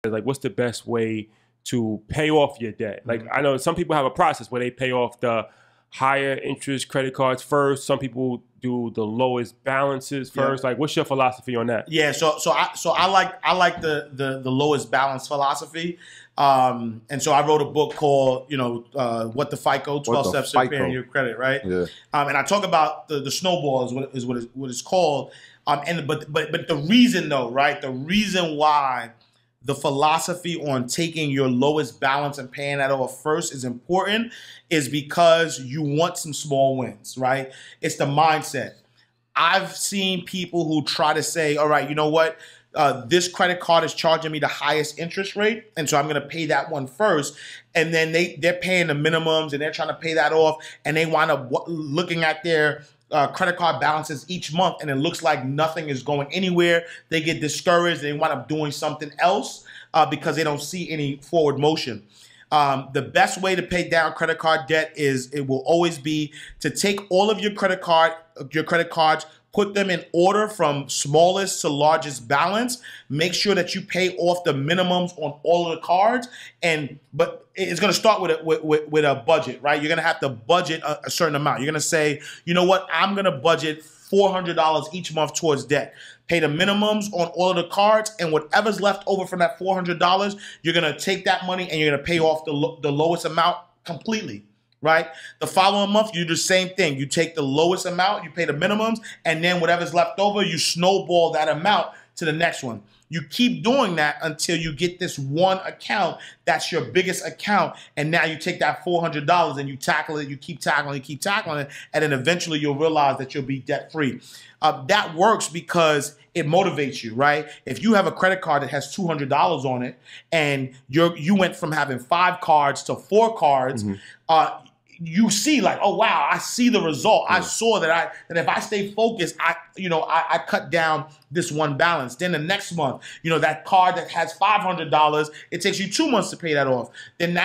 like, what's the best way to pay off your debt? Like, I know some people have a process where they pay off the higher interest credit cards first. Some people do the lowest balances first. Like, what's your philosophy on that? Yeah, so I like the lowest balance philosophy. And so I wrote a book called, What the FICO, 12 Steps to Repairing Your Credit, right? Yeah. And I talk about the snowball is what it's called. But the reason though, right? The reason why the philosophy on taking your lowest balance and paying that off first is important is because you want some small wins, right? It's the mindset. I've seen people who try to say, all right, you know what? This credit card is charging me the highest interest rate, and so I'm going to pay that one first. And then they're paying the minimums, and they're trying to pay that off, and they wind up looking at their credit card balances each month, and it looks like nothing is going anywhere. They get discouraged. They wind up doing something else because they don't see any forward motion. The best way to pay down credit card debt it will always be to take all of your credit cards, put them in order from smallest to largest balance. Make sure that you pay off the minimums on all of the cards, but it's going to start with a budget, right? You're going to have to budget a certain amount. You're going to say, you know what? I'm going to budget $400 each month towards debt. Pay the minimums on all of the cards, and whatever's left over from that $400, you're going to take that money and you're going to pay off the lowest amount completely. Right? The following month, you do the same thing. You take the lowest amount, you pay the minimums, and then whatever's left over, you snowball that amount to the next one. You keep doing that until you get this one account that's your biggest account, and now you take that $400 and you tackle it, you keep tackling it, and then eventually you'll realize that you'll be debt-free. That works because it motivates you, right? If you have a credit card that has $200 on it, and you went from having 5 cards to 4 cards, you see like, oh wow, I see the result. I saw that if I stay focused, I cut down this one balance. Then the next month, that card that has $500, it takes you 2 months to pay that off. Then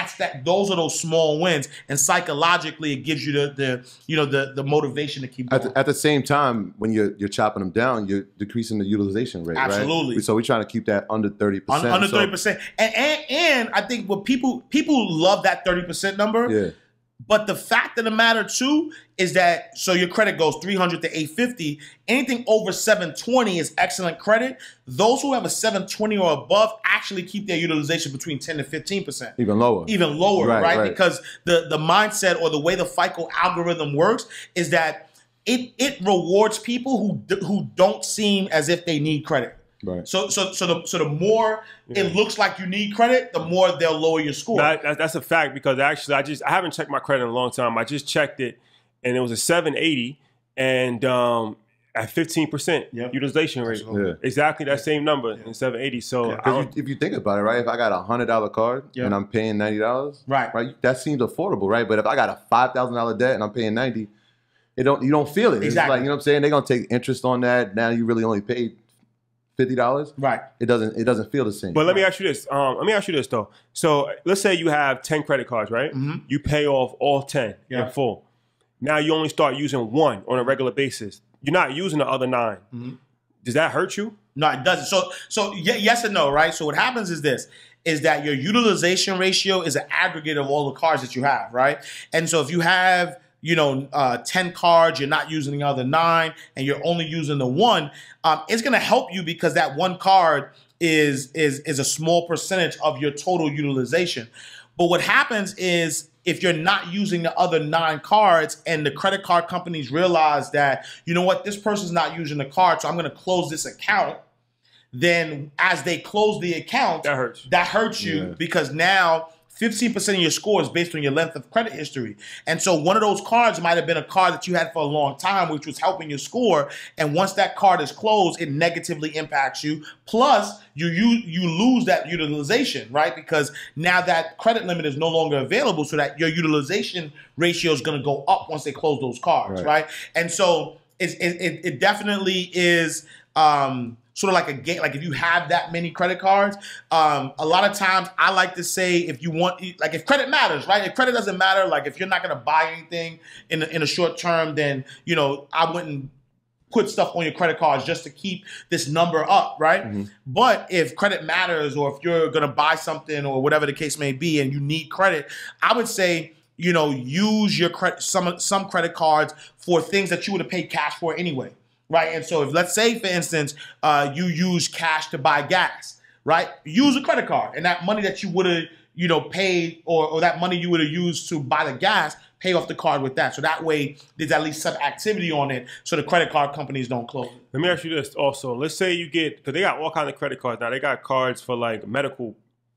those are those small wins, and psychologically, it gives you the motivation to keep going. At the same time, when you're chopping them down, you're decreasing the utilization rate. Absolutely. Right? So we're trying to keep that under 30%. Under 30%, and I think what people love that 30% number. Yeah. But the fact of the matter too is that, so your credit goes 300 to 850. Anything over 720 is excellent credit. Those who have a 720 or above actually keep their utilization between 10 to 15%. Even lower. Even lower, right? Because the mindset or the way the FICO algorithm works is that it rewards people who don't seem as if they need credit. Right. So the more it looks like you need credit, the more they'll lower your score. That's a fact, because actually I haven't checked my credit in a long time. I just checked it, and it was a 780, and at 15% utilization rate. Exactly that same number in 780. So if you think about it, right? If I got a $100 card and I'm paying $90, right? That seems affordable, right? But if I got a $5,000 debt and I'm paying $90, you don't feel it. Exactly. It's like, you know what I'm saying? They're gonna take interest on that. Now you really only paid $50, right? It doesn't feel the same. But let me ask you this. Though. So let's say you have 10 credit cards, right? You pay off all 10 in full. Now you only start using one on a regular basis. You're not using the other 9. Does that hurt you? No, it doesn't. So yes and no, right? So what happens is that your utilization ratio is an aggregate of all the cards that you have, right? And so if you have 10 cards, you're not using the other 9, and you're only using the one, it's going to help you because that one card is a small percentage of your total utilization. But what happens is if you're not using the other 9 cards and the credit card companies realize that, you know what, this person's not using the card, so I'm going to close this account, then as they close the account, that hurts you because now 15% of your score is based on your length of credit history. And so one of those cards might have been a card that you had for a long time, which was helping your score. And once that card is closed, it negatively impacts you. Plus, you lose that utilization, right? Because now that credit limit is no longer available, so that your utilization ratio is going to go up once they close those cards, right? And so it definitely is sort of like a game. Like if you have that many credit cards, a lot of times I like to say if you want, like if credit matters, right? If credit doesn't matter, like if you're not going to buy anything in a short term, then, I wouldn't put stuff on your credit cards just to keep this number up, right? Mm-hmm. But if credit matters, or if you're going to buy something or whatever the case may be and you need credit, I would say, use your some credit cards for things that you would have paid cash for anyway, right? And so if, let's say, for instance, you use cash to buy gas, right? Use a credit card, and that money that you would have, paid, or that money you would have used to buy the gas, pay off the card with that. So that way there's at least some activity on it so the credit card companies don't close it. Let me ask you this also. Let's say you get, because they got all kinds of credit cards now. They got cards for like medical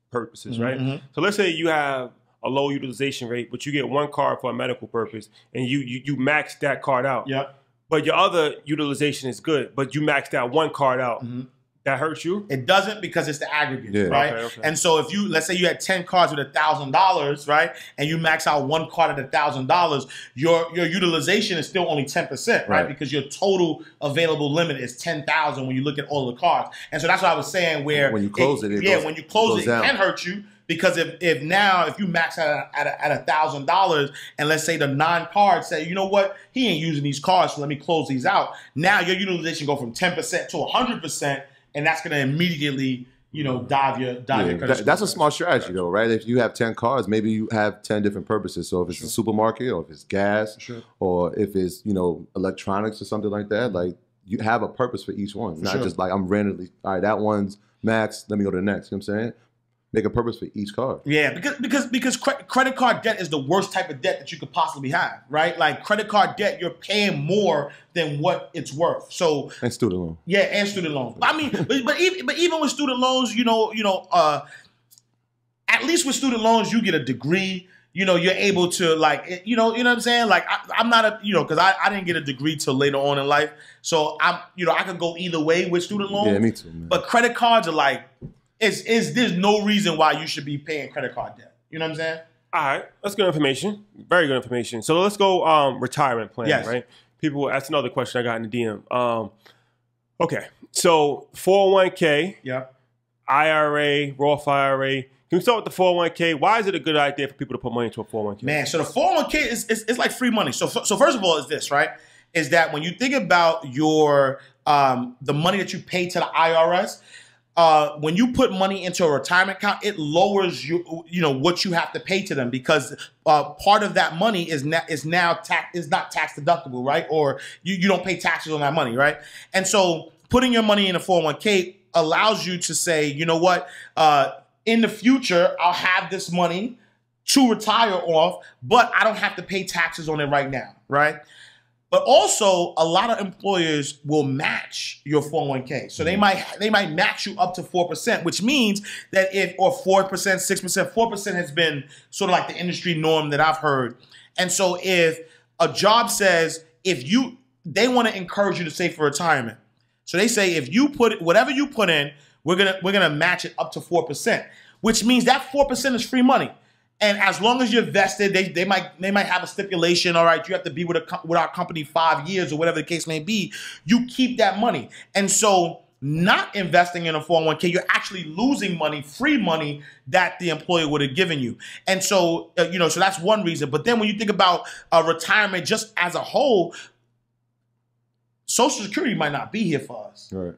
purposes, right? Mm-hmm. So let's say you have a low utilization rate, but you get one card for a medical purpose, and you max that card out. Yeah. But your other utilization is good, but you max that one card out. Mm-hmm. That hurts you? It doesn't, because it's the aggregate, right? Okay. And so if let's say you had 10 cards with $1,000, right? And you max out one card at $1,000, your utilization is still only 10%, right? Because your total available limit is 10,000 when you look at all the cards. And so that's what I was saying, where when you close it can hurt you. Because if you max out at $1,000, and let's say the 9 cards say, you know what, he ain't using these cards, so let me close these out. Now your utilization go from 10% to 100%, and that's going to immediately, dive your credit. That's a smart strategy, though, right? If you have 10 cards, maybe you have 10 different purposes. So if it's a supermarket, or if it's gas, or if it's electronics or something like that, like you have a purpose for each one. Not just like I'm randomly, all right, that one's max, let me go to the next. You know what I'm saying? Make a purpose for each card. Yeah, because credit card debt is the worst type of debt that you could possibly have, right? Like credit card debt, you're paying more than what it's worth. So and student loan. Yeah, and student loans. I mean, but even with student loans, at least with student loans, you get a degree. You're able to, like, you know what I'm saying? Like I'm not a, because I didn't get a degree till later on in life, so I could go either way with student loans. Yeah, me too, man. But credit cards are like, there's no reason why you should be paying credit card debt. You know what I'm saying? All right. That's good information. Very good information. So let's go retirement plan, right? That's another question I got in the DM. Okay. So 401k, IRA, Roth IRA. Can we start with the 401k? Why is it a good idea for people to put money into a 401k? Man, so the 401k is like free money. So first of all, is this, right? Is that when you think about your the money that you pay to the IRS, when you put money into a retirement account, it lowers what you have to pay to them, because part of that money is not tax deductible, right? Or you don't pay taxes on that money, right? And so putting your money in a 401k allows you to say, you know what, in the future I'll have this money to retire off, but I don't have to pay taxes on it right now, right? But also, a lot of employers will match your 401k. So they might match you up to 4%, which means that 4%, 6%, 4% has been sort of like the industry norm that I've heard. And so if a job says, they want to encourage you to save for retirement. So they say, if you put whatever you put in, we're gonna match it up to 4%, which means that 4% is free money. And as long as you're vested, they might have a stipulation. All right, you have to be with our company 5 years or whatever the case may be. You keep that money, and so not investing in a 401k, you're actually losing money, free money that the employer would have given you. And so so that's one reason. But then when you think about retirement just as a whole, Social Security might not be here for us. Right.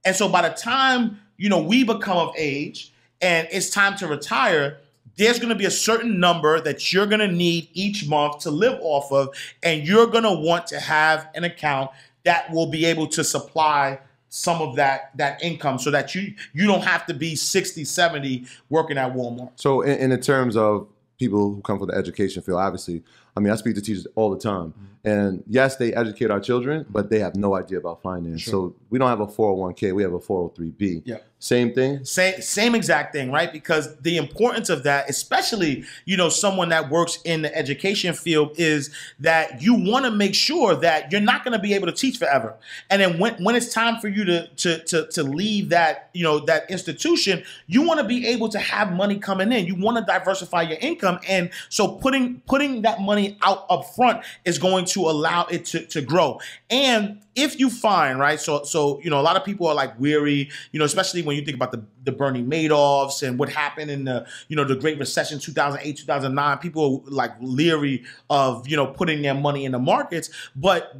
And so by the time we become of age and it's time to retire, there's going to be a certain number that you're going to need each month to live off of, and you're going to want to have an account that will be able to supply some of that income, so that you don't have to be 60, 70 working at Walmart. So in the terms of people who come from the education field, obviously, I mean, I speak to teachers all the time. And yes, they educate our children, but they have no idea about finance. Sure. So we don't have a 401k, we have a 403b. Yeah. Same thing? Same exact thing, right? Because the importance of that, especially, someone that works in the education field, is that you want to make sure that you're not going to be able to teach forever. And then when it's time for you to leave that, that institution, you want to be able to have money coming in. You want to diversify your income. And so putting that money out up front is going to allow it to grow. And if you find, right, so a lot of people are like weary, especially when you think about the Bernie Madoffs and what happened in the the Great Recession, 2008, 2009. People are like leery of putting their money in the markets. But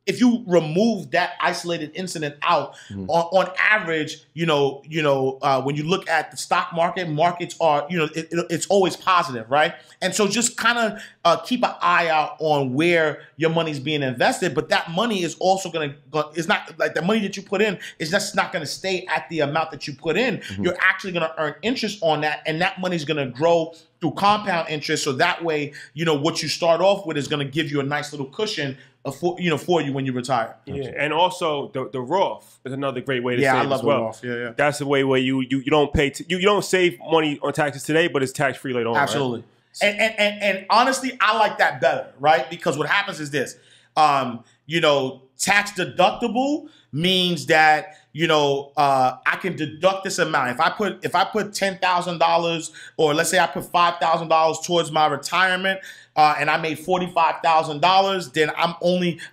if you remove that isolated incident out, on average, when you look at the stock market, markets are, it's always positive, right? And so just kind of keep an eye out on where your money's being invested. But that money is also it's not like the money that you put in is just not going to stay at the amount that you put in. You're actually going to earn interest on that, and that money's going to grow through compound interest. So that way, what you start off with is going to give you a nice little cushion for you when you retire. Yeah, and also the Roth is another great way to save I love as well. The Roth. Yeah. That's the way where you don't pay you don't save money on taxes today, but it's tax free later on. Absolutely. Right? And honestly, I like that better, right? Because what happens is this, tax deductible means that I can deduct this amount. If I put $10,000, or let's say I put $5,000 towards my retirement, and I made $45,000, then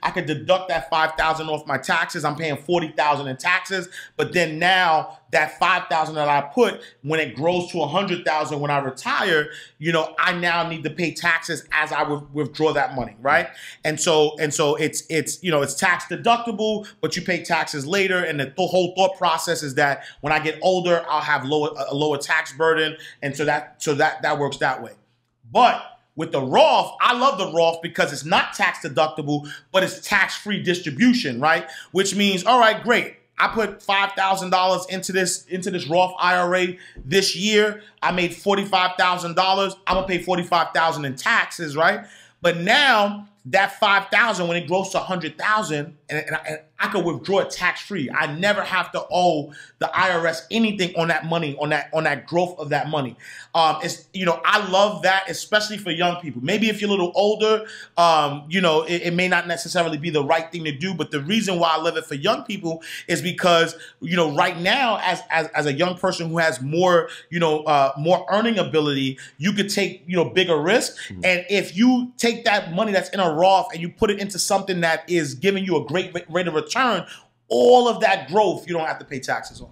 I could deduct that $5,000 off my taxes. I'm paying $40,000 in taxes, but then now that $5,000 that I put, when it grows to $100,000 when I retire, I now need to pay taxes as I withdraw that money, right? And so it's tax deductible, but you pay taxes later. And the whole thought process is that when I get older, I'll have a lower tax burden, and so that works that way. But with the Roth, I love the Roth because it's not tax deductible, but it's tax-free distribution, right? Which means, all right, great. I put $5,000 into this Roth IRA this year. I made $45,000. I'm gonna pay $45,000 in taxes, right? But now that $5,000, when it grows to $100,000, and I could withdraw it tax-free. I never have to owe the IRS anything on that money, on that growth of that money. I love that, especially for young people. Maybe if you're a little older, it may not necessarily be the right thing to do. But the reason why I love it for young people is because, right now, as a young person who has more earning ability, you could take, bigger risks. And if you take that money that's in a Roth and you put it into something that is giving you a great rate of return, all of that growth you don't have to pay taxes on.